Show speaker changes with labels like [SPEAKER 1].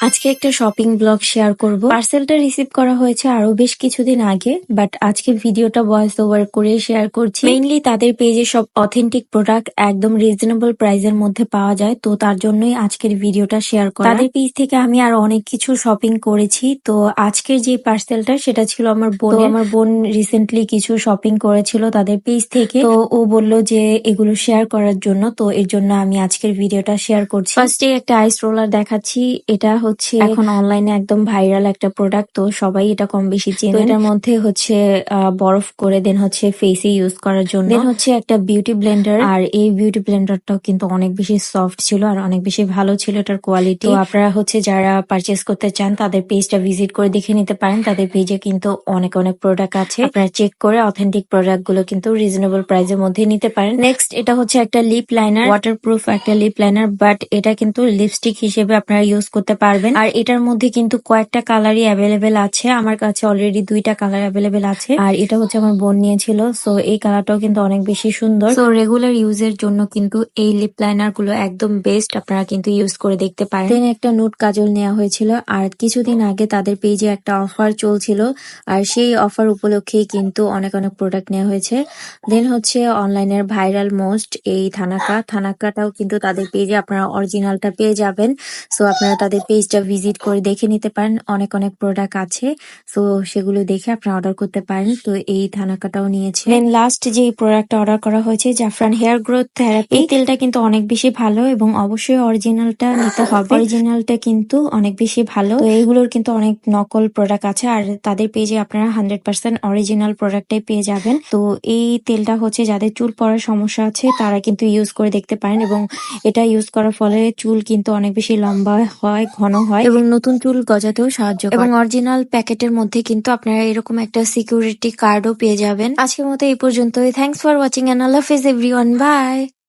[SPEAKER 1] আজকে একটা shopping blog share করব। পার্সেলটা রিসিভ করা হয়েছে আরো বেশ কিছুদিন আগে, বাট আজকে ভিডিওটা ভয়েস ওভার করে শেয়ার করছি। মেইনলি তাদের পেজে সব অথেন্টিক প্রোডাক্ট একদম রিজনেবল প্রাইসের মধ্যে পাওয়া যায়, তো তার জন্যই আজকের ভিডিওটা শেয়ার করা। তাদের পেজ থেকে আমি আরো অনেক কিছু শপিং করেছি। তো আজকের যে পার্সেলটা সেটা ছিল আমার বোন। আমার বোন রিসেন্টলি কিছু শপিং করেছিল তাদের পেজ থেকে, তো ও বলল যে এগুলো শেয়ার করার জন্য, তো এর জন্য আমি আজকের ভিডিওটা শেয়ার করছি। ফার্স্টে একটা আইস রোলার দেখাচ্ছি। এটা হচ্ছে এখন অনলাইনে একদম ভাইরাল একটা প্রোডাক্ট, তো সবাই এটা কম বেশি চেনে। এটার মধ্যে হচ্ছে বরফ করে দেন হচ্ছে ফেসে ইউজ করার জন্য। দেন হচ্ছে একটা বিউটি ব্লেন্ডার, আর এই বিউটি ব্লেন্ডারটাও কিন্তু অনেক বেশি সফট ছিল আর অনেক বেশি ভালো ছিল এটার কোয়ালিটি। তো আপনারা হচ্ছে যারা পারচেস করতে চান তাদের পেজটা ভিজিট করে দেখে নিতে পারেন। তাদের পেজে কিন্তু অনেক অনেক প্রোডাক্ট আছে, আপনারা চেক করে অথেন্টিক প্রোডাক্ট গুলো কিন্তু রিজনেবল প্রাইসের মধ্যে নিতে পারেন। নেক্সট এটা হচ্ছে একটা লিপ লাইনার, ওয়াটারপ্রুফ একটা লিপ লাইনার, বাট এটা কিন্তু লিপস্টিক হিসেবে আপনারা ইউজ করতে পারবেন। আর এটার মধ্যে কিন্তু কয়েকটা কালারই অ্যাভেলেবেল আছে। আমার কাছে অলরেডি 2টা কালার অ্যাভেলেবেল আছে, আর এটা হচ্ছে আমার বোন নিয়েছিল। সো এই কালারটাও কিন্তু অনেক বেশি সুন্দর। সো রেগুলার ইউজের জন্য কিন্তু এই লিপ লাইনার গুলো একদম বেস্ট, আপনারা কিন্তু ইউজ করে দেখতে পারেন। দেন একটা নুট কাজল নেওয়া হয়েছিল, আর কিছুদিন আগে তাদের পেজে একটা অফার চলছিল, আর সেই অফার উপলক্ষেই কিন্তু অনেক অনেক প্রোডাক্ট নেওয়া হয়েছে। দেন হচ্ছে অনলাইনের ভাইরাল মোস্ট এই থানাকাটাও কিন্তু তাদের পেজে আপনারা অরিজিনালটা পেয়ে যাবেন। সো আপনারা তাদের পেজটা ভিজিট করে দেখে নিতে পারেন, অনেক অনেক প্রোডাক্ট আছে। সো সেগুলো দেখে আপনারা অর্ডার করতে পারেন। তো এই থানাকাটাও নিয়েছে। দেন লাস্ট যে প্রোডাক্টটা অর্ডার করা হয়েছে জাফরান হেয়ার গ্রোথ থেরাপি। এই তেলটা কিন্তু অনেক বেশি ভালো এবং অবশ্যই অরিজিনালটা নিতে হবে। অরিজিনালটা কিন্তু অনেক বেশি ভালো। তো এইগুলোর কিন্তু অনেক নকল প্রোডাক্ট আছে, আর তাদের পেজে আপনারা 100% অরিজিনাল প্রোডাক্টটাই পেয়ে যাবেন। তো এই তেলটা হচ্ছে যাদের চুল পড়ার সমস্যা আছে তারা কিন্তু ইউজ করে দেখতে পারেন, এবং এটা ইউজ করার ফলে চুল কিন্তু অনেক বেশি লম্বা হয়, ঘন হয়, এবং নতুন চুল গজাতেও সাহায্য করে। এবং অরিজিনাল প্যাকেটের মধ্যে কিন্তু আপনারা এরকম একটা সিকিউরিটি কার্ডও পেয়ে যাবেন। আজকের মতো এই পর্যন্তই। থ্যাংকস ফর ওয়াচিং এন্ড আল্লাহ হাফেজ এভরিওয়ান, বাই।